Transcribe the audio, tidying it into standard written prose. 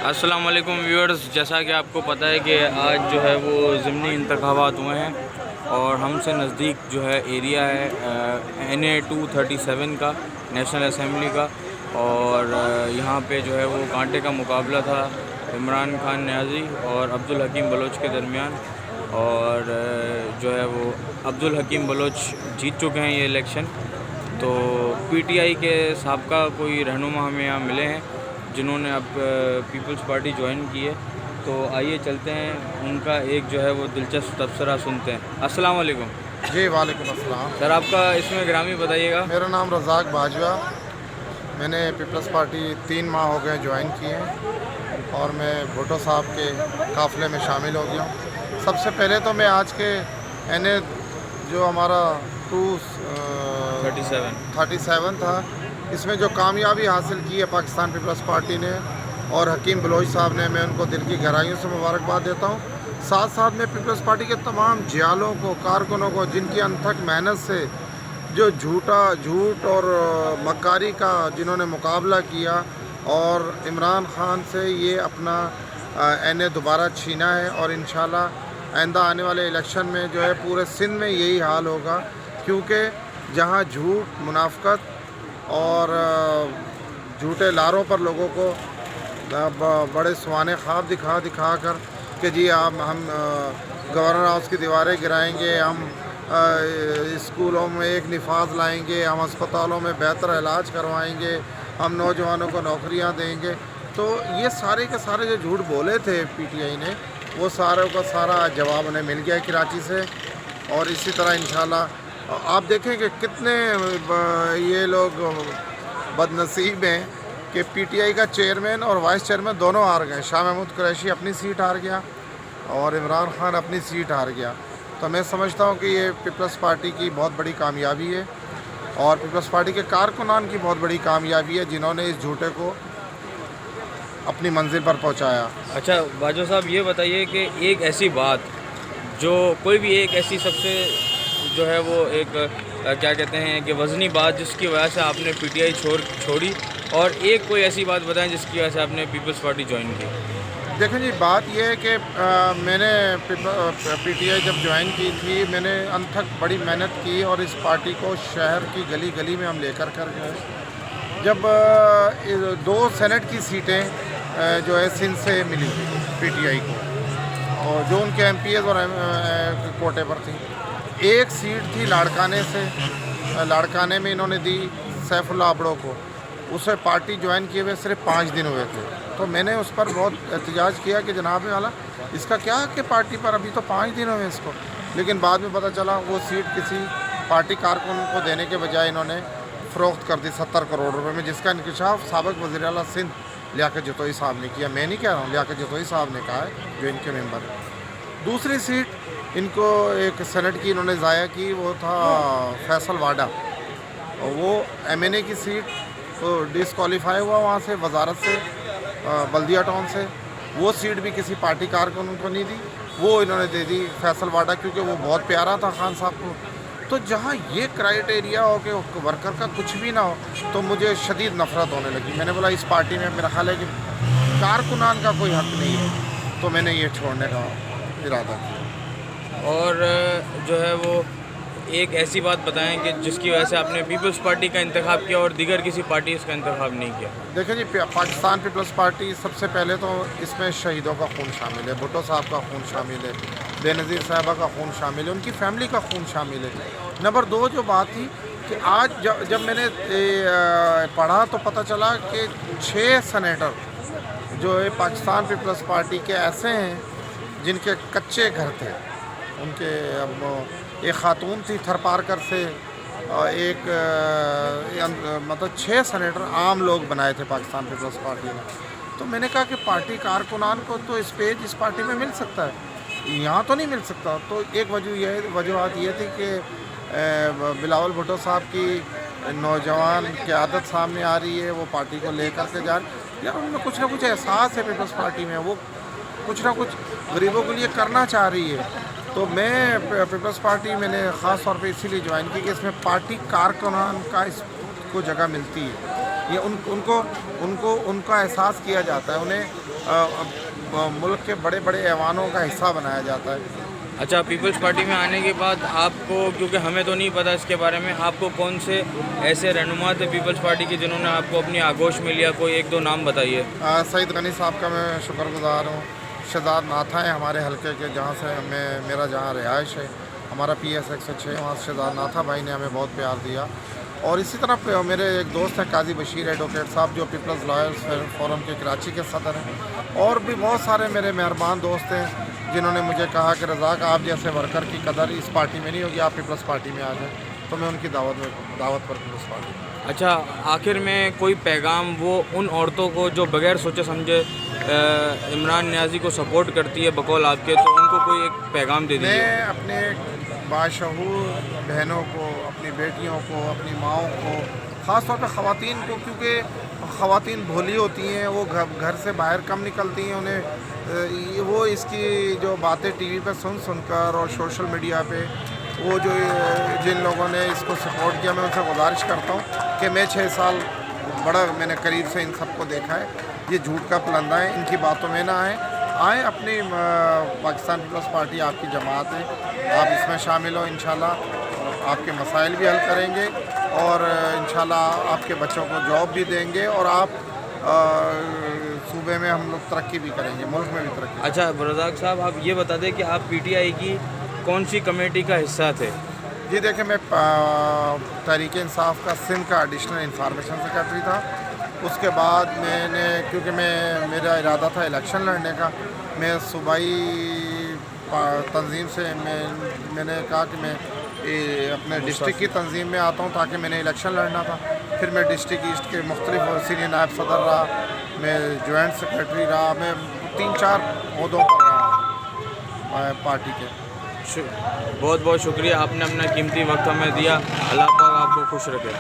अस्सलाम वालेकुम व्यूअर्स, जैसा कि आपको पता है कि आज जो है वो ज़िमनी इंतखाबात हुए हैं और हमसे नज़दीक जो है एरिया है NA 237 का, नेशनल असम्बली का। और यहाँ पे जो है वो कांटे का मुकाबला था इमरान खान न्याज़ी और अब्दुल हकीम बलोच के दरमियान। और जो है वो अब्दुल हकीम बलोच जीत चुके हैं ये इलेक्शन। तो PTI के साबका कोई रहनुमा हमें यहाँ मिले हैं जिन्होंने अब पीपल्स पार्टी ज्वाइन की है। तो आइए चलते हैं, उनका एक जो है वो दिलचस्प तबसरा सुनते हैं। अस्सलाम वालेकुम जी वालेकुम अस्सलाम। सर, आपका इसमें ग्रामी बताइएगा। मेरा नाम रज़ाक बाजवा। मैंने पीपल्स पार्टी 3 माह हो गए ज्वाइन किए हैं और मैं भुट्टो साहब के काफ़िले में शामिल हो गया हूँ। सबसे पहले तो मैं आज के NA जो हमारा 237 था, इसमें जो कामयाबी हासिल की है पाकिस्तान पीपल्स पार्टी ने और हकीम बलोच साहब ने, मैं उनको दिल की गहराइयों से मुबारकबाद देता हूँ। साथ साथ में पीपल्स पार्टी के तमाम जियालों को, कारकुनों को, जिनकी अनथक मेहनत से जो झूठ और मक्कारी का जिन्होंने मुकाबला किया और इमरान खान से ये अपना NA दोबारा छीना है। और इंशाल्लाह आइंदा आने वाले इलेक्शन में जो है पूरे सिंध में यही हाल होगा, क्योंकि जहाँ झूठ, मुनाफकत और झूठे लारों पर लोगों को बड़े सुहाने ख्वाब दिखा कर कि जी हम गवर्नर हाउस की दीवारें गिराएंगे, हम स्कूलों में एक निफाज लाएंगे, हम अस्पतालों में बेहतर इलाज करवाएंगे, हम नौजवानों को नौकरियां देंगे। तो ये सारे के सारे जो झूठ बोले थे PTI ने, वो सारे का सारा जवाब उन्हें मिल गया कराची से। और इसी तरह इंशाल्लाह आप देखें कि कितने ये लोग बदनसीब हैं कि PTI का चेयरमैन और वाइस चेयरमैन दोनों हार गए। शाह महमूद कुरैशी अपनी सीट हार गया और इमरान खान अपनी सीट हार गया। तो मैं समझता हूँ कि ये पीपल्स पार्टी की बहुत बड़ी कामयाबी है और पीपल्स पार्टी के कारकुनान की बहुत बड़ी कामयाबी है, जिन्होंने इस झूठे को अपनी मंजिल पर पहुँचाया। अच्छा बाजवा साहब, ये बताइए कि एक ऐसी बात जो कोई भी एक ऐसी सबसे जो है वो एक क्या कहते हैं कि वज़नी बात जिसकी वजह से आपने PTI छोड़ी, और एक कोई ऐसी बात बताएं जिसकी वजह से आपने पीपल्स पार्टी ज्वाइन की। देखें जी, बात यह है कि मैंने PTI जब ज्वाइन की थी, मैंने अनथक बड़ी मेहनत की और इस पार्टी को शहर की गली गली में हम लेकर कर गए। जब 2 सेनेट की सीटें जो है सिंध से मिली PTI को, और जो उनके MPs और कोटे पर थी, एक सीट थी लाड़काने से, लाड़काने में इन्होंने दी सैफुल्लाह अबड़ो को। उसे पार्टी ज्वाइन किए हुए सिर्फ 5 दिन हुए थे। तो मैंने उस पर बहुत एहतजाज किया कि जनाब वाला, इसका क्या है कि पार्टी पर अभी तो 5 दिन हुए इसको। लेकिन बाद में पता चला वो सीट किसी पार्टी कारकुन को देने के बजाय इन्होंने फ़रोख्त कर दी 70 करोड़ रुपए में, जिसका इंकशाफ साबिक़ वज़ीर आला सिंध लियाकत जतोई साहब ने किया। मैं नहीं कह रहा हूँ, लियाकत जतोई साहब ने कहा है, जो इनके मेंबर हैं। दूसरी सीट इनको एक सेनेट की इन्होंने ज़ाया की, वो था फैसल वाडा, और वो MNA की सीट तो डिसक्वालीफाई हुआ वहाँ से, वजारत से, बल्दिया टाउन से। वो सीट भी किसी पार्टी कारकुन को नहीं दी, वो इन्होंने दे दी फैसल वाडा, क्योंकि वो बहुत प्यारा था खान साहब को। तो जहाँ ये क्राइटेरिया हो कि वर्कर का कुछ भी ना हो, तो मुझे शदीद नफ़रत होने लगी। मैंने बोला इस पार्टी में मेरा ख्याल है कि कारकुनान का कोई हक़ नहीं है, तो मैंने ये छोड़ने का इरादा किया। और जो है वो एक ऐसी बात बताएं कि जिसकी वजह से आपने पीपल्स पार्टी का इंतखाब किया और दीगर किसी पार्टी का इंतखाब नहीं किया। देखिए जी, पाकिस्तान पीपल्स पार्टी, सबसे पहले तो इसमें शहीदों का खून शामिल है, भुट्टो साहब का खून शामिल है, बेनज़ीर साहबा का खून शामिल है, उनकी फैमिली का खून शामिल है। नंबर 2 जो बात थी कि आज जब मैंने पढ़ा तो पता चला कि 6 सेनेटर जो है पाकिस्तान पीपल्स पार्टी के ऐसे हैं जिनके कच्चे घर थे। उनके एक खातून थी थरपारकर से, एक मतलब 6 सेनेटर आम लोग बनाए थे पाकिस्तान पीपल्स पार्टी ने। तो मैंने कहा कि पार्टी कारकुनान को तो स्पेस इस पार्टी में मिल सकता है, यहाँ तो नहीं मिल सकता। तो एक वजूहत ये थी कि बिलावल भुट्टो साहब की नौजवान क़यादत सामने आ रही है, वो पार्टी को लेकर के जा रही है, उनमें कुछ ना कुछ एहसास है पीपल्स पार्टी में, वो कुछ ना कुछ गरीबों के लिए करना चाह रही है। तो मैं पीपल्स पार्टी मैंने ख़ास तौर पे इसीलिए ज्वाइन की कि इसमें पार्टी कारकुनान का इसको जगह मिलती है। ये उनका एहसास किया जाता है, उन्हें मुल्क के बड़े बड़े ऐवानों का हिस्सा बनाया जाता है। अच्छा, पीपल्स पार्टी में आने के बाद आपको, क्योंकि हमें तो नहीं पता इसके बारे में, आपको कौन से ऐसे रहनुमा थे पीपल्स पार्टी के जिन्होंने आपको अपनी आगोश में लिया? कोई एक दो नाम बताइए। सईद गनी साहब का मैं शुक्रगुजार हूँ। शहजाद नाथा है हमारे हलके के, जहाँ से मेरा जहाँ रिहाइश है, हमारा PS 106, वहाँ शहजाद नाथा भाई ने हमें बहुत प्यार दिया। और इसी तरह मेरे एक दोस्त हैं काजी बशीर एडवोकेट साहब, जो पीपल्स लॉयर्स फोरम के कराची के सदर हैं। और भी बहुत सारे मेरे मेहरबान दोस्त हैं जिन्होंने मुझे कहा कि रज़ाक, आप जैसे वर्कर की कदर इस पार्टी में नहीं होगी, आप पीपल्स पार्टी में आ जाएं। तो मैं उनकी दावत पर पीपल्स पार्टी में। अच्छा, आखिर में कोई पैगाम वो उन औरतों को जो बगैर सोचे समझे इमरान नियाज़ी को सपोर्ट करती है बकौल आपके, तो उनको कोई एक पैगाम दे दीजिए। मैं अपने बाशऊर बहनों को, अपनी बेटियों को, अपनी माओं को, ख़ास तौर पर ख़वातीन को, क्योंकि ख़वातीन भोली होती हैं, वो घर से बाहर कम निकलती हैं, उन्हें वो इसकी जो बातें टीवी पे सुनकर और सोशल मीडिया पे वो जो जिन लोगों ने इसको सपोर्ट किया, मैं उनसे गुजारिश करता हूँ कि मैं 6 साल मैंने करीब से इन सबको देखा है, ये झूठ का पलंदा है, इनकी बातों में ना आए अपनी पाकिस्तान पीपल्स पार्टी आपकी जमात है, आप इसमें शामिल हो। इंशाल्लाह आपके मसाइल भी हल करेंगे और इंशाल्लाह आपके बच्चों को जॉब भी देंगे और आप सूबे में हम लोग तरक्की भी करेंगे, मुल्क में भी तरक्की। अच्छा रज़ाक साहब, आप ये बता दें कि आप PTI की कौन सी कमेटी का हिस्सा थे? जी देखिए, मैं तहरीक इंसाफ का सिंध का एडिशनल इंफॉर्मेशन सेक्रेटरी था। उसके बाद मैंने, क्योंकि मेरा इरादा था इलेक्शन लड़ने का, मैं सूबाई तंजीम से मैंने कहा कि मैं अपने डिस्ट्रिक्ट की तंजीम में आता हूँ ताकि मैंने इलेक्शन लड़ना था। फिर मैं डिस्ट्रिक्ट ईस्ट के मुख्तलिफ सीनियर नायब सदर रहा, मैं जॉइंट सेक्रेटरी रहा, मैं 3-4 ओहदों पर रहा पार्टी के। बहुत बहुत शुक्रिया, आपने अपना कीमती वक्त हमें दिया। अल्लाह पाक आपको खुश रखे।